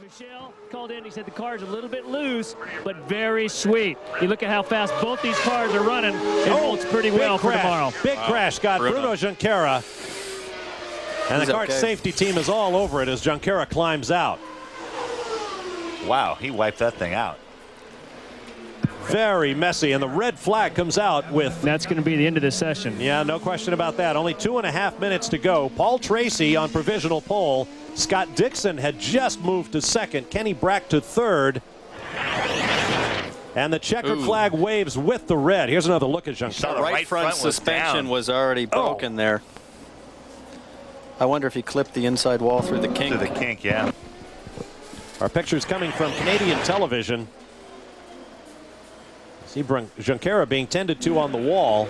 Michelle called in. He said the car's a little bit loose, but very sweet. You look at how fast both these cars are running. It holds pretty well for tomorrow. Big crash got Bruno Junqueira. And the CART safety team is all over it as Junqueira climbs out. Wow, he wiped that thing out. Very messy, and the red flag comes out with... That's going to be the end of the session. Yeah, no question about that. Only 2.5 minutes to go. Paul Tracy on provisional pole. Scott Dixon had just moved to second. Kenny Brack to third. And the checkered flag waves with the red. Here's another look at Junqueira. The right front suspension was already broken there. I wonder if he clipped the inside wall through the kink. Through the kink, yeah. Our pictures coming from Canadian television. See Junqueira being tended to on the wall.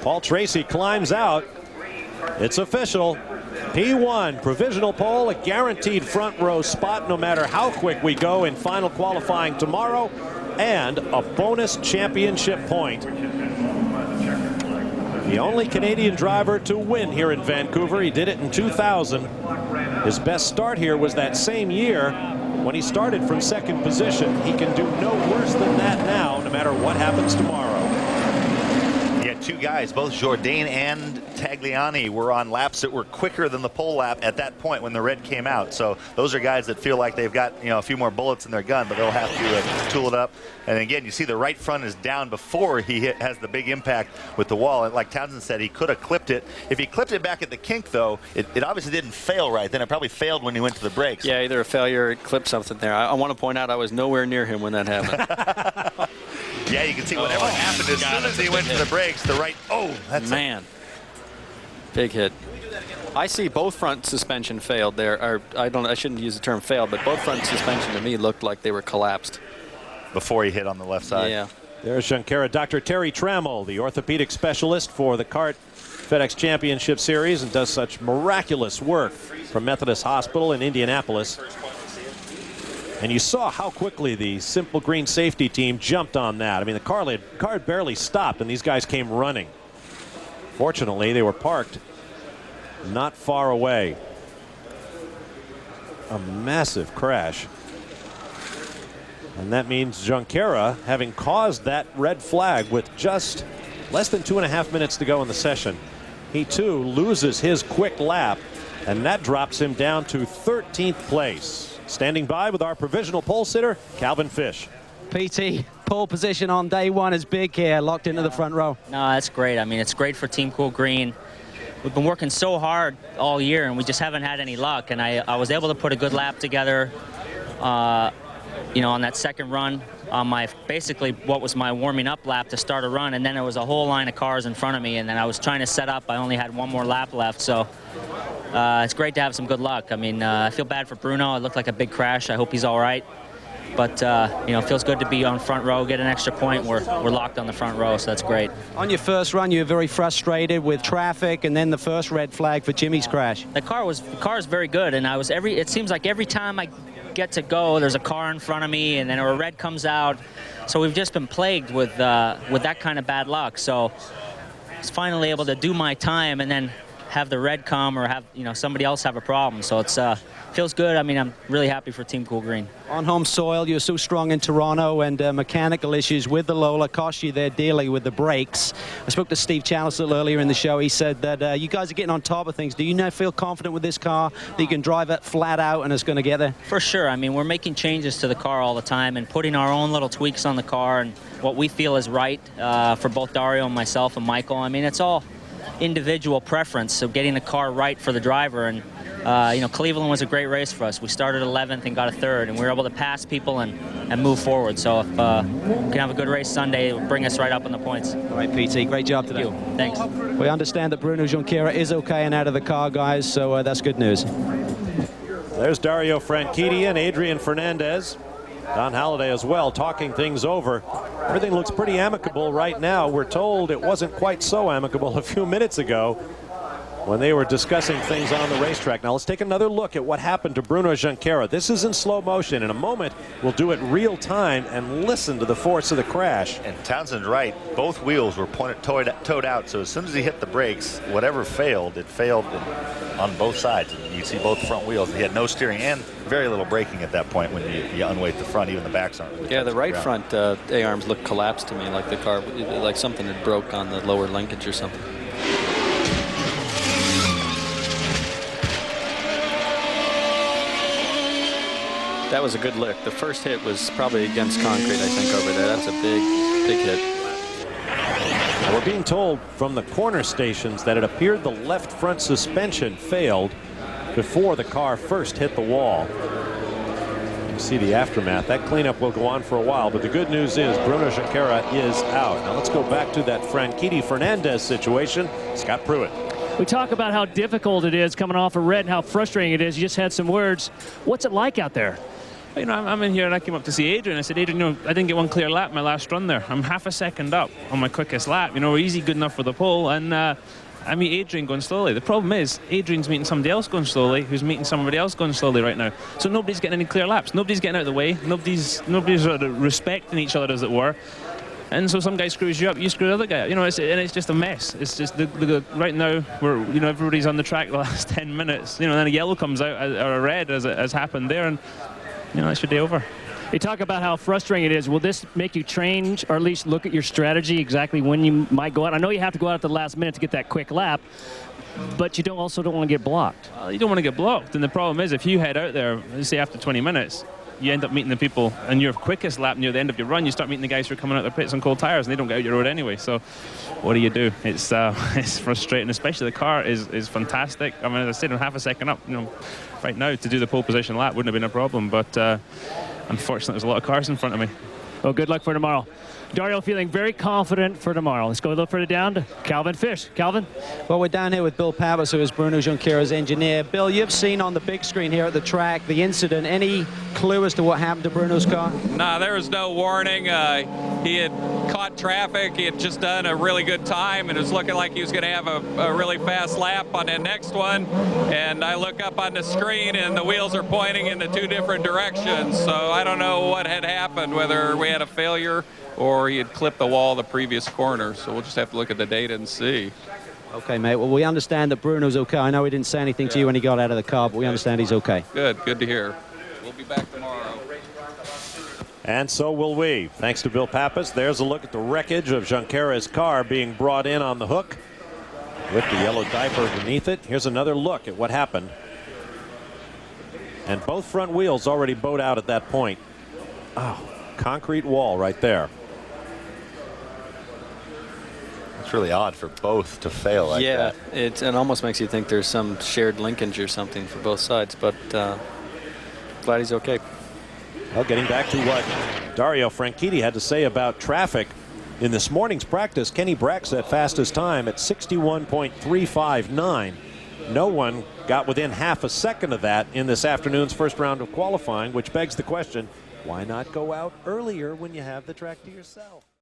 Paul Tracy climbs out. It's official. P1, provisional pole, a guaranteed front row spot no matter how quick we go in final qualifying tomorrow, and a bonus championship point. The only Canadian driver to win here in Vancouver. He did it in 2000. His best start here was that same year when he started from second position. He can do no worse than that now, no matter what happens tomorrow. Yeah, two guys, both Jourdain and Tagliani, were on laps that were quicker than the pole lap at that point when the red came out. So those are guys that feel like they've got, you know, a few more bullets in their gun, but they'll have to tool it up. And again, you see the right front is down before he has the big impact with the wall. And like Townsend said, he could have clipped it. If he clipped it back at the kink, though, it obviously didn't fail right. Then it probably failed when he went to the brakes. Yeah, either a failure or it clipped something there. I want to point out I was nowhere near him when that happened. Yeah, you can see whatever happened as soon as he went to the brakes, the right, that's man. Big hit. I see both front suspension failed there. Or I shouldn't use the term failed, but both front suspension to me looked like they were collapsed. Before he hit on the left side. Yeah. There's Junqueira. Dr. Terry Trammell, the orthopedic specialist for the CART FedEx Championship Series, and does such miraculous work from Methodist Hospital in Indianapolis. And you saw how quickly the Simple Green safety team jumped on that. I mean, the car barely stopped, and these guys came running. Fortunately, they were parked not far away. A massive crash. And that means Junqueira, having caused that red flag with just less than 2.5 minutes to go in the session, he too loses his quick lap, and that drops him down to 13th place. Standing by with our provisional pole sitter, Calvin Fish. PT, pole position on day one is big here, locked into the front row. No, that's great. I mean, it's great for Team Cool Green. We've been working so hard all year, and we just haven't had any luck. And I was able to put a good lap together, you know, on that second run on my basically what was my warming up lap to start a run, and then there was a whole line of cars in front of me, and then I was trying to set up. I only had one more lap left, so it's great to have some good luck. I mean, I feel bad for Bruno. It looked like a big crash. I hope he's all right. But, you know, it feels good to be on front row, get an extra point. We're locked on the front row, so that's great. On your first run, you were very frustrated with traffic, and then the first red flag for Jimmy's crash. The car is very good, and it seems like every time I get to go, there's a car in front of me, and then a red comes out. So we've just been plagued with that kind of bad luck. So I was finally able to do my time and then have the red come or have, you know, somebody else have a problem. So it's feels good. I mean, I'm really happy for Team Cool Green. On home soil, you're so strong in Toronto, and mechanical issues with the Lola cost you there dearly with the brakes. I spoke to Steve Challis a little earlier in the show. He said that you guys are getting on top of things. Do you now feel confident with this car that you can drive it flat out and it's going to get there? For sure. I mean, we're making changes to the car all the time and putting our own little tweaks on the car and what we feel is right for both Dario and myself and Michael. I mean, it's all individual preference, so getting the car right for the driver. And you know, Cleveland was a great race for us. We started 11th and got a 3rd, and we were able to pass people and move forward. So if we can have a good race Sunday, it'll bring us right up in the points. All right, PT, great job today. Thanks. We understand that Bruno Junqueira is okay and out of the car, guys, so that's good news. There's Dario Franchitti and Adrian Fernandez. Don Halliday as well, talking things over. Everything looks pretty amicable right now. We're told it wasn't quite so amicable a few minutes ago. when they were discussing things on the racetrack. Now let's take another look at what happened to Bruno Junqueira. This is in slow motion. In a moment, we'll do it real time and listen to the force of the crash. And Townsend's right. Both wheels were towed out. So as soon as he hit the brakes, whatever failed, it failed on both sides. You see both front wheels. He had no steering and very little braking at that point when you unweight the front. Even the backs aren't really. Yeah, the right ground. front A-arms looked collapsed to me, like the car, like something had broke on the lower linkage or something. That was a good lick. The first hit was probably against concrete, I think, over there. That's a big hit. Now we're being told from the corner stations that it appeared the left front suspension failed before the car first hit the wall. You see the aftermath. That cleanup will go on for a while, but the good news is Bruno Junqueira is out. Now let's go back to that Franchitti Fernandez situation. Scott Pruitt. We talk about how difficult it is coming off a red and how frustrating it is. You just had some words. What's it like out there? You know, I'm in here and I came up to see Adrian. I said, Adrian, you know, I didn't get one clear lap my last run there. I'm half a second up on my quickest lap. You know, we're easy, good enough for the pole. And I meet Adrian going slowly. The problem is Adrian's meeting somebody else going slowly who's meeting somebody else going slowly right now. So nobody's getting any clear laps. Nobody's getting out of the way. Nobody's sort of respecting each other, as it were. And so some guy screws you up, you screw the other guy up. You know, and it's just a mess. It's just right now you know, everybody's on the track the last 10 minutes. You know, then a yellow comes out or a red as happened there, and you know, that should be over. You talk about how frustrating it is. Will this make you change or at least look at your strategy exactly when you might go out? I know you have to go out at the last minute to get that quick lap, but you also don't want to get blocked. You don't want to get blocked. And the problem is if you head out there, let's say after 20 minutes, you end up meeting the people on your quickest lap near the end of your run. You start meeting the guys who are coming out their pits on cold tires, and they don't get out your road anyway. So what do you do? It's frustrating, especially the car is fantastic. I mean, as I said, I'm half a second up. You know, right now to do the pole position lap wouldn't have been a problem, but unfortunately there's a lot of cars in front of me. Well, good luck for tomorrow. Dario feeling very confident for tomorrow. Let's go a little further down to Calvin Fish. Calvin? Well, we're down here with Bill Pappas, who is Bruno Junqueira's engineer. Bill, you've seen on the big screen here at the track the incident. Any clue as to what happened to Bruno's car? Nah, there was no warning. He had caught traffic. He had just done a really good time, and it was looking like he was going to have a really fast lap on the next one. And I look up on the screen, and the wheels are pointing in the two different directions. So I don't know what had happened, whether we had a failure or he had clipped the wall the previous corner. So we'll just have to look at the data and see. Okay, mate. Well, we understand that Bruno's okay. I know he didn't say anything to you when he got out of the car, but we understand he's okay. Good to hear. We'll be back tomorrow. And so will we. Thanks to Bill Pappas. There's a look at the wreckage of Junqueira's car being brought in on the hook with the yellow diaper beneath it. Here's another look at what happened. And both front wheels already bowed out at that point. Oh, concrete wall right there. It's really odd for both to fail like that. Yeah, it almost makes you think there's some shared linkage or something for both sides, but glad he's okay. Well, getting back to what Dario Franchitti had to say about traffic. In this morning's practice, Kenny Brack set fastest time at 61.359. No one got within half a second of that in this afternoon's first round of qualifying, which begs the question, why not go out earlier when you have the track to yourself?